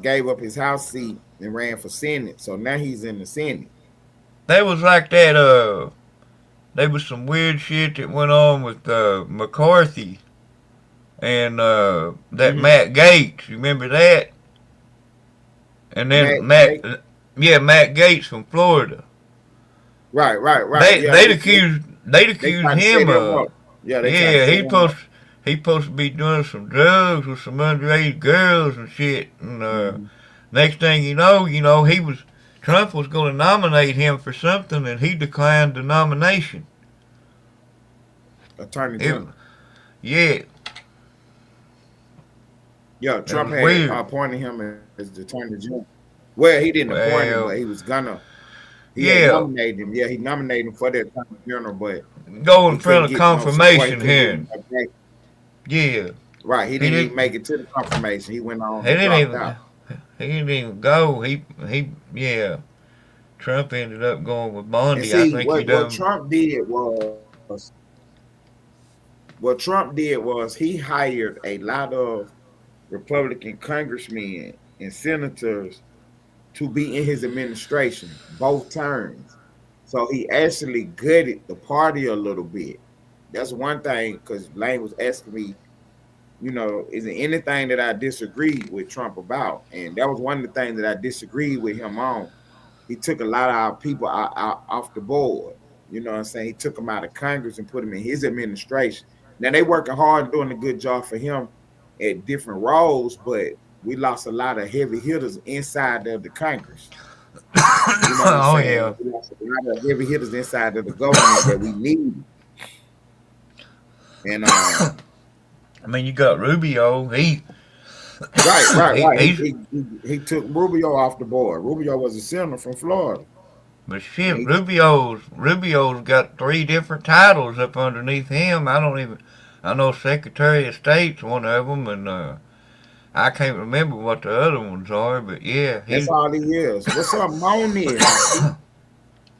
gave up his house seat and ran for Senate. So now he's in the Senate. that was like that. There was some weird shit that went on with McCarthy and that Mm-hmm. Matt Gates. You remember that? And then Matt, Matt, Matt Gates from Florida. right. They Yeah, they'd accused trying to set him him of. up. Yeah, they trying to Yeah, set him up. he supposed to be doing some drugs with some underage girls and shit. And Mhm. next thing you know, Trump was going to nominate him for something, and he declined the nomination. Attorney It, General. yeah, Yeah, it Trump was had weird. appointed him as the Attorney General. Well, he didn't appoint him, Well, but he was gonna. He had yeah, nominated him. Yeah, he nominated him for the Attorney General, but go in he couldn't front of get no support. He confirmation couldn't get hearing. enough back. Yeah, Right. He he didn't even didn't. make it to the confirmation. He went on He and didn't dropped even. out. He didn't even go. Yeah. Trump ended up going with And Bondi. I see think he what done. Trump did was he hired a lot of Republican congressmen and senators to be in his administration both terms. So he actually gutted the party a little bit. That's one thing because Lane was asking me, is there anything that I disagreed with Trump about? And that was one of the things that I disagreed with him on. He took a lot of our people off the board. You know what I'm saying? He took them out of Congress and put them in his administration. Now they working hard doing a good job for him at different roles, but we lost a lot of heavy hitters inside of the Congress. You know what I'm Oh saying? yeah, We lost a lot of heavy hitters inside of the government that we need. And I mean you got Rubio. right. He's He took Rubio off the board. Rubio was a senator from Florida. but And shit. Rubio's got 3 different titles up underneath him. I don't even. I know Secretary of State's one of them, and I can't remember what the other ones are. But yeah, that's all he is. What's up, Moni?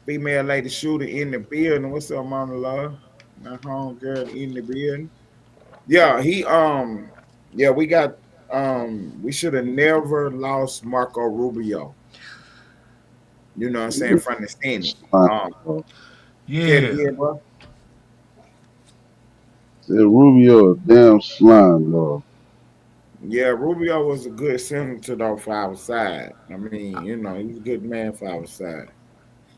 Female lady shooter in the building. What's up, Mona Love? My home girl in the building. Yeah, we got we should have never lost Marco Rubio. You know what I'm saying, from the Senate. Say it yeah. again, bro. Said Rubio a damn slime, bro. Yeah, Rubio was a good senator though for our side. I mean, he was a good man for our side.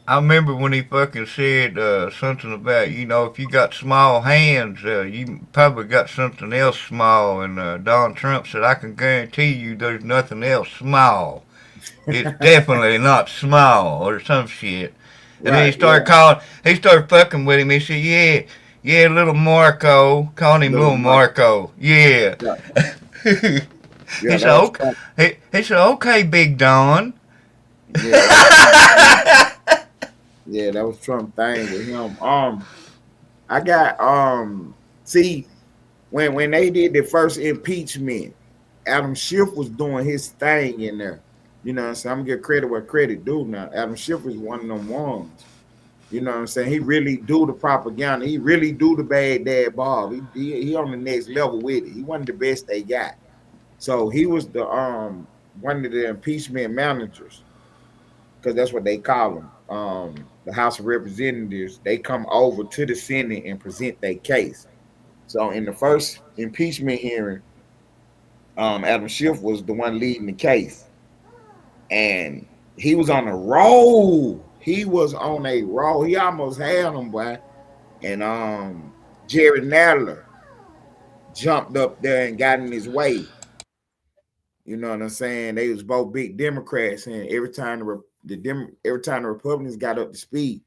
I remember when he fucking said something about, if you got small hands, you probably got something else small. And Donald Trump said, I can guarantee you there's nothing else small. It's definitely not small or some shit. And then Right, yeah. he started fucking with him. He said, yeah, little Marco. Calling him Little little Marco. Marco. Yeah. Yeah, he yeah, said, that was okay. Trump. He said, okay, Big Don. Yeah, that was Trump thing. Yeah, that was Trump thing with him. I got see when they did the first impeachment, Adam Schiff was doing his thing in there. You know what I'm saying? I'm gonna give credit where credit due now. Adam Schiff was one of them ones. You know what I'm saying? He really do the propaganda. He really do the bad dad Bob. He on the next level with it. He one of the best they got. So he was the one of the impeachment managers, because that's what they call them. The House of Representatives, they come over to the Senate and present their case. So in the first impeachment hearing, Adam Schiff was the one leading the case, and he was on a roll. He was on a roll. He almost had him, boy. And Jerry Nadler jumped up there and got in his way. You know what I'm saying? They was both big Democrats, and every time the Republicans got up to speed,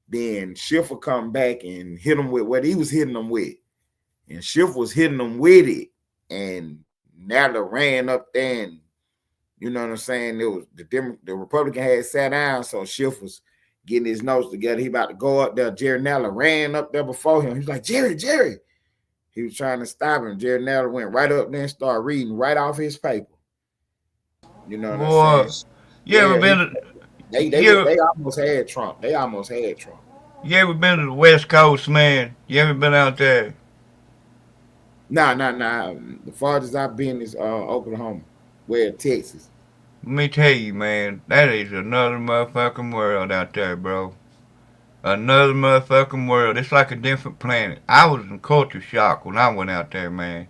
then Schiff would come back and hit them with what he was hitting them with, and Schiff was hitting them with it, and Nadler ran up there, and you know what I'm saying? It was the Republican had sat down, so Schiff was getting his notes together. He about to go up there. Jerry Nadler ran up there before him. He was like, Jerry. He was trying to stop him. Jerry Nadler went right up there and started reading right off his paper. You know what I'm saying? You ever been to They almost had Trump. You ever been to the West Coast, man? You ever been out there? Nah. The farthest I've been is Oklahoma. Where Texas. Let me tell you, man, that is another motherfucking world out there, bro. Another motherfucking world. It's like a different planet. I was in culture shock when I went out there, man.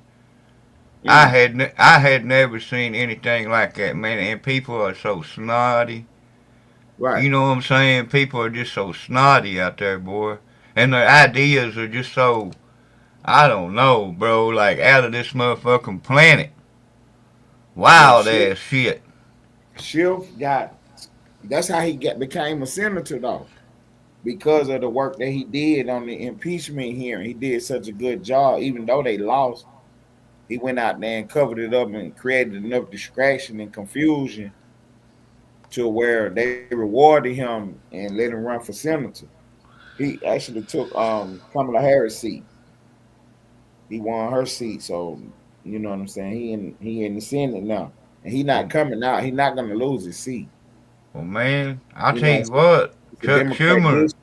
I had never seen anything like that, man. And people are so snotty. Right. You know what I'm saying? People are just so snotty out there, boy. And their ideas are just so, I don't know, bro, like out of this motherfucking planet. Wild ass shit. Schiff that's how he became a senator, though. Because of the work that he did on the impeachment hearing. He did such a good job, even though they lost. He went out there and covered it up and created enough distraction and confusion to where they rewarded him and let him run for senator. He actually took Kamala Harris' seat. He won her seat, so you know what I'm saying. He in the Senate now, and he not coming out. He not gonna lose his seat. Well, man, I'll tell you what, Chuck Schumer's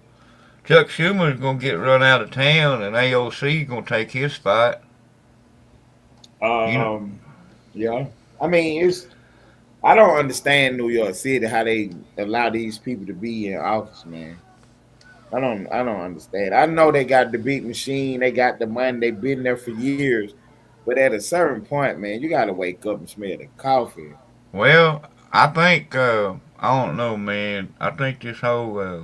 gonna get run out of town, and AOC gonna take his spot. Yeah. I mean, I don't understand New York City, how they allow these people to be in office, man. I don't understand. I know they got the big machine, they got the money, they've been there for years. But at a certain point, man, you gotta wake up and smell the coffee. Well, I think I don't know, man. I think this whole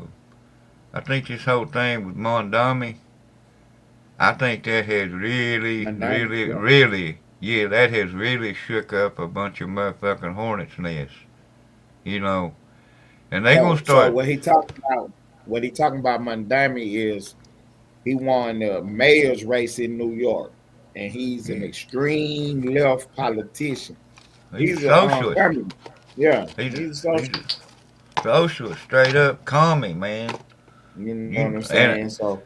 thing with Mondami, I think that has really, yeah, that has really shook up a bunch of motherfucking hornets' nests. You know, and they gonna So start. what he talking about Mondami is he won the mayor's race in New York, and he's an extreme left politician. He's a a socialist. communist. Yeah, He's he's a socialist. a socialist, straight up commie, man. You know what I'm saying? And So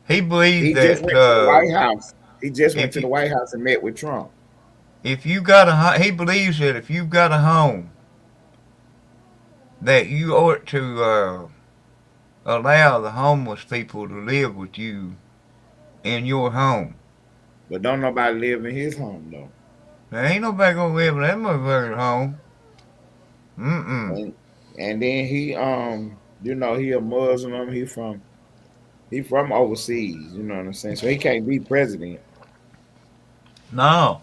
he believes he just that went to the White House. He just went to the White House and met with Trump. if you got he believes that if you've got a home, that you ought to allow the homeless people to live with you in your home. But don't nobody live in his home though. There ain't nobody gonna live in that motherfucker's home. And then he he a Muslim. He from overseas. You know what I'm saying? So he can't be president. No,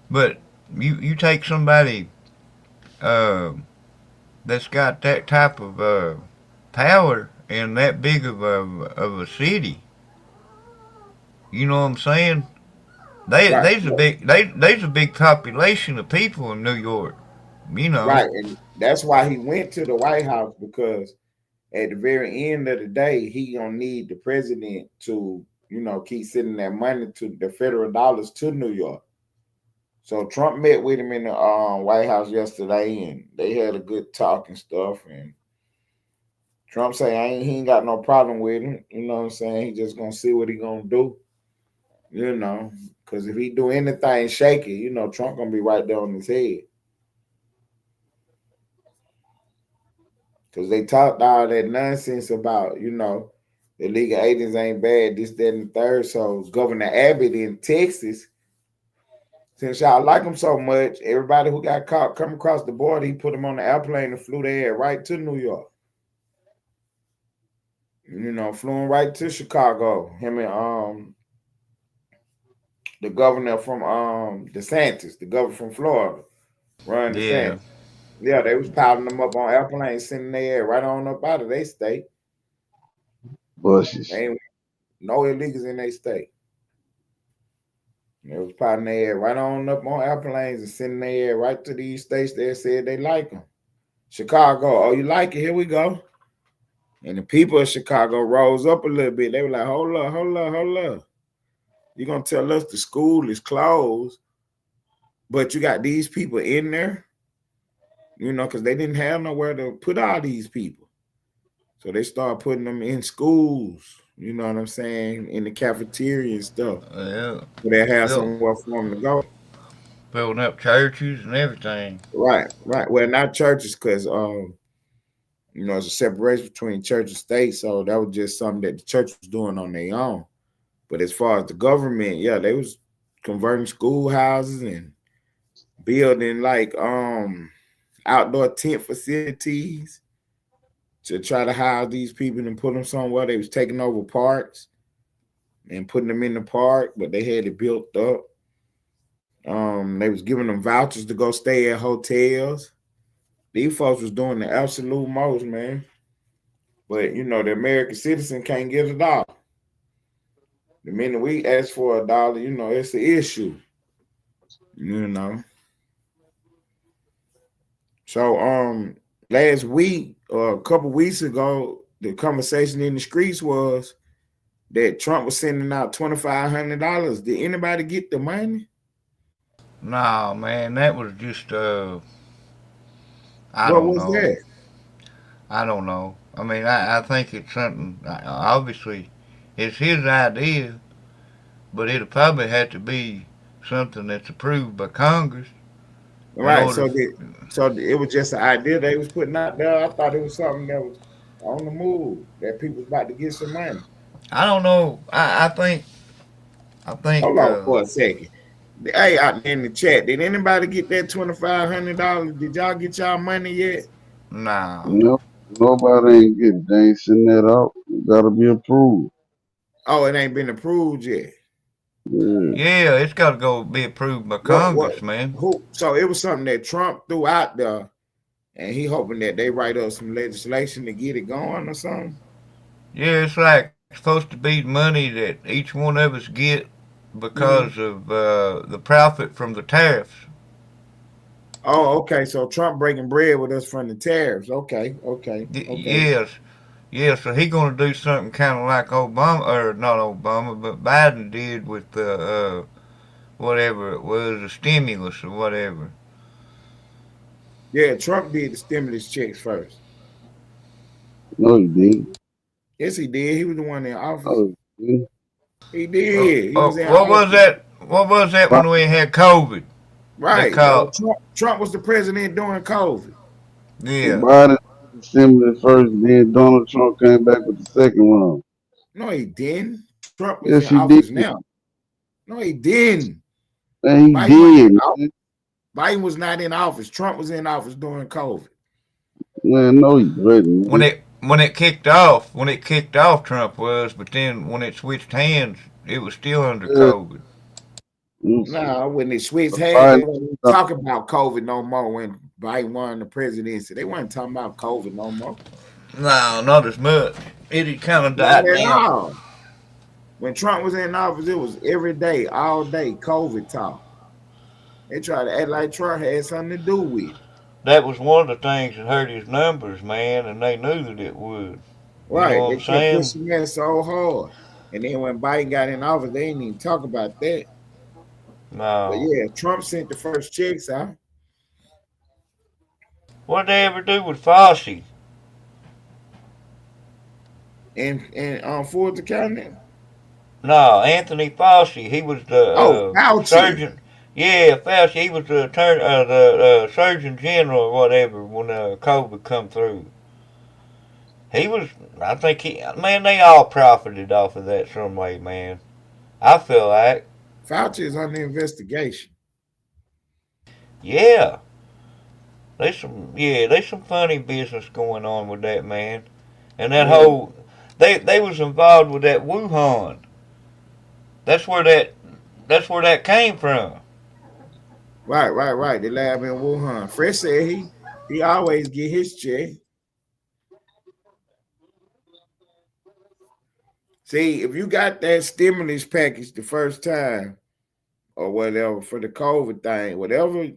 but you take somebody uh, that's got that type of power in that big of a city. You know what I'm saying? Right. There's a big population of people in New York. You know. Right. And that's why he went to the White House, because at the very end of the day, he gonna need the president to, keep sending that money to the federal dollars to New York. So Trump met with him in the White House yesterday, and they had a good talk and stuff. And Trump say he ain't got no problem with him. You know what I'm saying? He just gonna see what he gonna do. Because if he do anything shaky, Trump gonna be right there on his head. because they talked all that nonsense about, the illegal agents ain't bad, this, that, and the third. So Governor Abbott in Texas, since y'all like him so much, everybody who got caught come across the border, he put them on the airplane and flew their right to New York. Flew them right to Chicago. Him and the governor from DeSantis, the governor from Florida, Ron Yeah. DeSantis. Yeah, they was piling them up on airplanes, sending their right on up out of their state. Bushes. They ain't no illegals in their state. They was piling their right on up on airplanes and sending their right to these states that said they like them. Chicago, oh, you like it? Here we go. And the people of Chicago rose up a little bit. They were like, hold up. You're going to tell us the school is closed, but you got these people in there? Because they didn't have nowhere to put all these people. So they started putting them in schools, you know what I'm saying, in the cafeteria and stuff. Yeah. So they have Built- somewhere for them to go. Building up churches and everything. Right. Well, not churches, because there's a separation between church and state. So that was just something that the church was doing on their own. But as far as the government, yeah, they was converting schoolhouses and building like outdoor tent facilities to try to house these people and put them somewhere. They was taking over parks and putting them in the park, but they had it built up. They was giving them vouchers to go stay at hotels. These folks was doing the absolute most, man. But the American citizen can't get $1. The minute we ask for $1, it's an issue. So last week or a couple weeks ago, the conversation in the streets was that Trump was sending out $2,500. Did anybody get the money? Nah, man, that was just I What don't was know. that? I don't know. I mean, I think it's something. Obviously, it's his idea, but it'll probably have to be something that's approved by Congress. Right. order- So it was just an idea they was putting out there. I thought it was something that was on the move, that people was about to get some money. I don't know. I think. Hold on for a second. Hey, out there in the chat, did anybody get that $2,500? Did y'all get y'all money yet? Nah. No, nobody ain't get it. They ain't sending that out. It gotta be approved. Oh, it ain't been approved yet. Yeah. Yeah, it's got to go be approved by Congress, man. So it was something that Trump threw out there, and he hoping that they write up some legislation to get it going or something. Yeah, it's like supposed to be money that each one of us get because of the profit from the tariffs. Oh, okay. So Trump breaking bread with us from the tariffs. Okay. Yes. So he gonna do something kind of like Obama, or not Obama, but Biden did with the whatever it was, the stimulus or whatever. Yeah, Trump did the stimulus checks first. No, he didn't. Yes, he did. He was the one in office. Oh, he didn't. He did. He was in What was office. that? What was that when we had COVID? Right. called- Trump was the president during COVID. Yeah. Biden did the stimulus first, then Donald Trump came back with the second round. No, he didn't. Trump was Yes, in he office did. now. No, he didn't. And he Biden did, wasn't man. Biden was not in office. Trump was in office during COVID. Man, no, he wasn't. When it kicked off, Trump was, but then when it switched hands, it was still under COVID. No, when they switched But hands, they Biden- weren't talking about COVID no more. When Biden won the presidency, they weren't talking about COVID no more. No, not as much. It had kind of Not died at down. all. When Trump was in office, it was every day, all day, COVID talk. They tried to act like Trump had something to do with it. That was one of the things that hurt his numbers, man, and they knew that it would. Right. know what They I'm kept saying? pushing that so hard. And then when Biden got in office, they didn't even talk about that. No. But yeah, Trump sent the first checks out. What did they ever do with Fauci? And Fulton County. No, Anthony Fauci. He was the Fauci. surgeon. Yeah, Fauci. He was the surgeon general or whatever when COVID come through. He was. I think man, they all profited off of that some way, man. I feel like, Fauci is under investigation. yeah. There's some funny business going on with that, man. And that Yeah. whole they was involved with that Wuhan. That's where that came from. Right. The lab in Wuhan. Fresh said he always get his check. See, if you got that stimulus package the first time or whatever for the COVID thing, whatever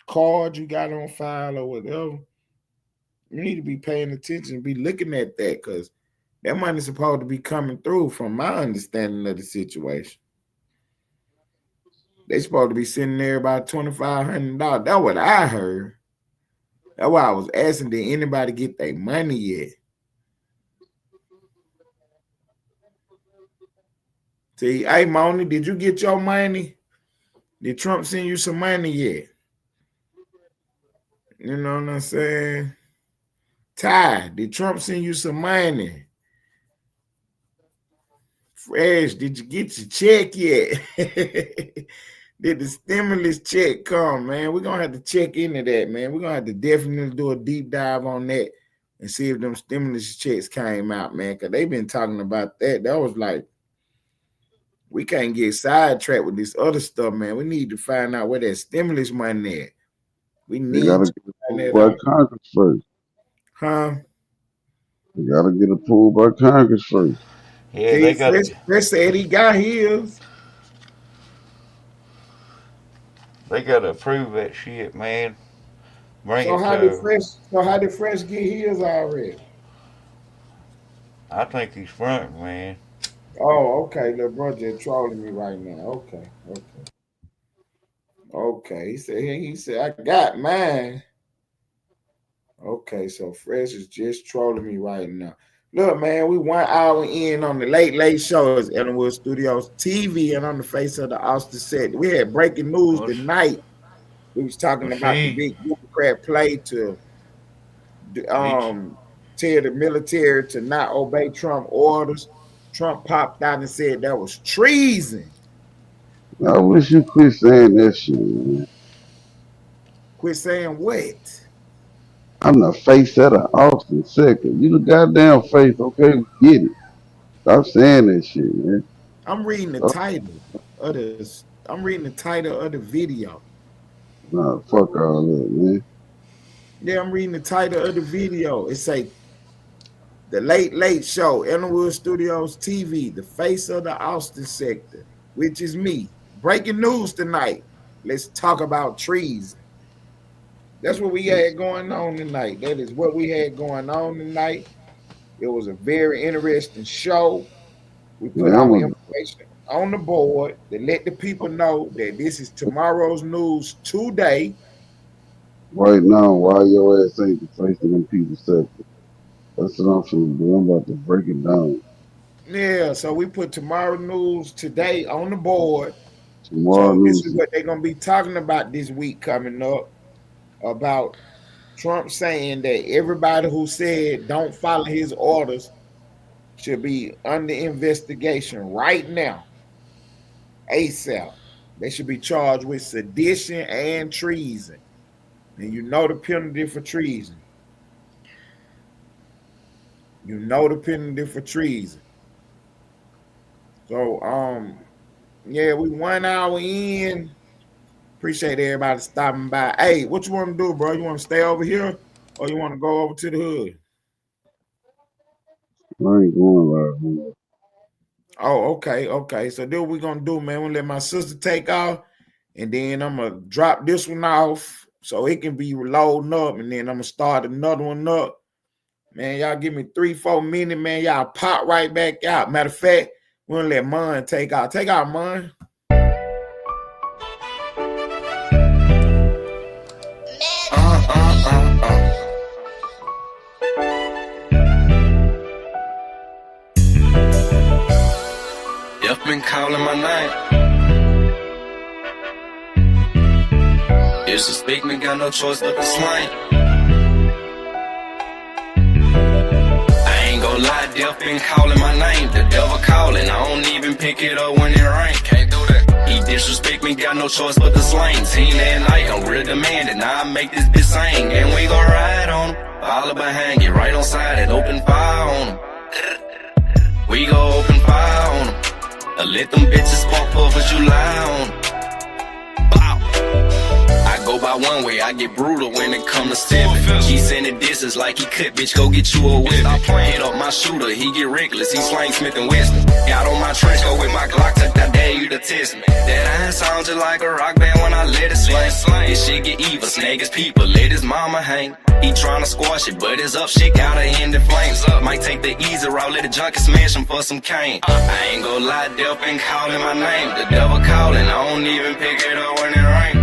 card you got on file or whatever, you need to be paying attention, be looking at that because that money's supposed to be coming through from my understanding of the situation. They supposed to be sending everybody $2,500. That's what I heard. That's why I was asking, did anybody get their money yet? See, hey, Moni, did you get your money? Did Trump send you some money yet? You know what I'm saying? Ty, did Trump send you some money? Fresh, did you get your check yet? Did the stimulus check come, man? We're going to have to check into that, man. We're going to have to definitely do a deep dive on that and see if them stimulus checks came out, man, because they've been talking about that. That was like, we can't get sidetracked with this other stuff, man. We need to find out where that stimulus money is. We They need gotta to get find approved that by out. Congress first. Huh? They gotta get approved by Congress first. Yeah, See, they got Fresh said he got his. to approve that shit, man. Bring So it how did to. Fresh get his already? I think he's front, man. Oh, okay. Little brother trolling me right now. Okay. He said I got mine. Okay, so Fresh is just trolling me right now. Look, man, we 1 hour in on the Late Show at Ellenwood Studios TV and on the Face of the Austin set. We had breaking news tonight. We was talking about the big Democrat play to tell the military to not obey Trump orders. Trump popped out and said that was treason. I wish you quit saying that shit, man. Quit saying what? I'm the face of the Austin sector. You the goddamn face, okay? Get it. Stop saying that shit, man. I'm reading the title of this. I'm reading the title of the video. Nah, fuck all that, man. Yeah, I'm reading the title of the video. It say the Late Show, Ellenwood Studios TV, the face of the Austin sector, which is me. Breaking news tonight. Let's talk about treason. That's what we had going on tonight. That is what we had going on tonight. It was a very interesting show. We put our information on the board to let the people know that this is tomorrow's news today. Right now, why your ass ain't the face of them people sector? That's what I'm finna do. I'm about to break it down. Yeah, so we put tomorrow news today on the board. Tomorrow so news. This is what they're going to be talking about this week coming up, about Trump saying that everybody who said don't follow his orders should be under investigation right now, ASAP. They should be charged with sedition and treason. And you know the penalty for treason. You know the penalty for treason. So, yeah, we 1 hour in. Appreciate everybody stopping by. Hey, what you want to do, bro? You want to stay over here or you want to go over to the hood? I ain't going live, man. Oh, okay. So then what we're going to do, man, we're going to let my sister take off, and then I'm going to drop this one off so it can be loading up, and then I'm going to start another one up. Man, y'all give me 3-4 minutes, man. Y'all pop right back out. Matter of fact, we're going to let Mon take out. Take out, Mon. You've been calling my name. Used to speak, me got no choice but to slang. I lie, death been calling my name. The devil calling, I don't even pick it up when it rain. Can't do that. He disrespect me, got no choice but to slang. Team that night, I'm real demanding. Now I make this bitch sing, and we gon' ride on him. All behind, get right on side and open fire on him. We gon' open fire on him. Let them bitches spark puff as you lie on 'em. I go by one way, I get brutal when it come to stepping. He sending distance like he could, bitch, go get you a whip. Hit up my shooter, he get reckless, he slang Smith and Wesson. Got on my trench coat with my Glock, tucked, I dare you to test me. That iron sound just like a rock band when I let it slang. This shit get evil, snag his people, let his mama hang. He tryna squash it, but his up shit gotta end in flames. Might take the easy route, let the junkie smash him for some cane. I ain't gon' lie, death been calling my name. The devil calling, I don't even pick it up when it rain.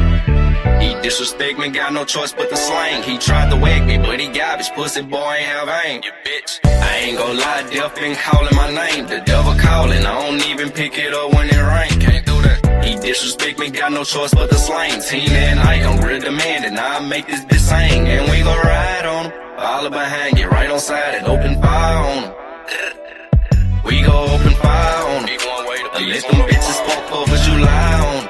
He disrespect me, got no choice but to slang. He tried to whack me, but he garbage, pussy boy ain't have aim. You bitch. I ain't gon' lie, death been calling my name. The devil calling, I don't even pick it up when it rain. Can't do that. He disrespect me, got no choice but to slang. Team that night, I'm real demanding. Now I make this bitch sing, and we gon' ride on him. All behind, get right on side and open fire on him. We gon' open fire on him. Let them bitches spark puff as you lie on him.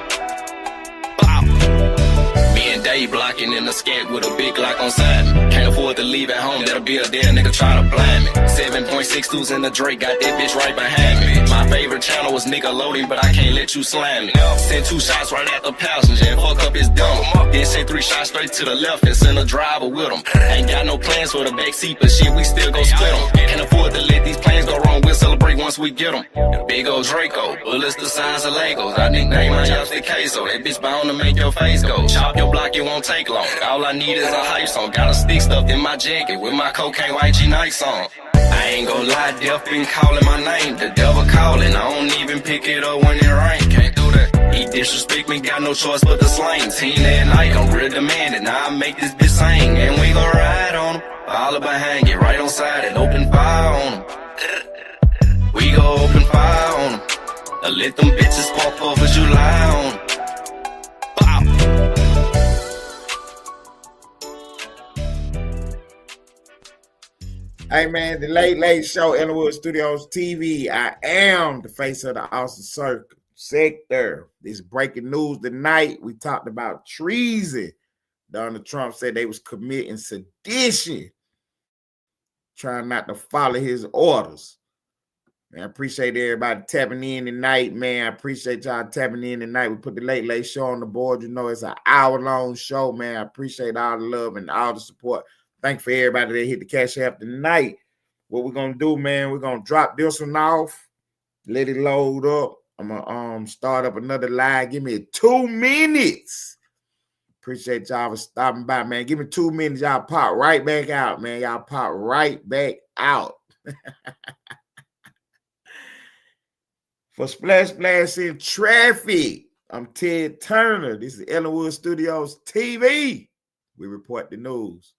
Day blocking in the skank with a big Glock on side me. Can't afford to leave at home, that'll be a dead nigga try to blind me. 7.62s in the Drake, got that bitch right behind me. My favorite channel was Nickelodeon, but I can't let you slam me. Send 2 shots right at the passenger and fuck up his dumb. Then send 3 shots straight to the left and send a driver with him. Ain't got no plans for the backseat, but shit, we still gon' split them. Can't afford to let these plans go wrong, we'll celebrate once we get them. Big old Draco, bullets the size of Legos. I nickname my house the queso, that bitch bound to make your face go. Chop your block, it won't take long. All I need is a hype song. Got a stick stuffed in my jacket with my cocaine YG Nights on. I ain't gon' lie, death been calling my name. The devil calling, I don't even pick it up when it rain. Can't do that. He disrespect me, got no choice but to slang. Team that night, I'm real demanding. Now I make this bitch sing, and we gon' ride on him. All behind, get right on side and open fire on him. We gon' open fire on him. Let them bitches spark puff as you lie on him. Hey man, the Late Late Show, Ellenwood Studios TV. I am the face of the Austin sector. This breaking news tonight. We talked about treason. Donald Trump said they was committing sedition, trying not to follow his orders. Man, I appreciate everybody tapping in tonight, man. I appreciate y'all tapping in tonight. We put the Late Late Show on the board. You know, it's an hour-long show, man. I appreciate all the love and all the support. Thank you for everybody that hit the Cash App tonight. What we're going to do, man, we're going to drop this one off, let it load up. I'm going to start up another live. Give me 2 minutes. Appreciate y'all for stopping by, man. Give me 2 minutes. Y'all pop right back out, man. Y'all pop right back out. For Splash Splash in Traffic, I'm Ted Turner. This is Ellenwood Studios TV. We report the news.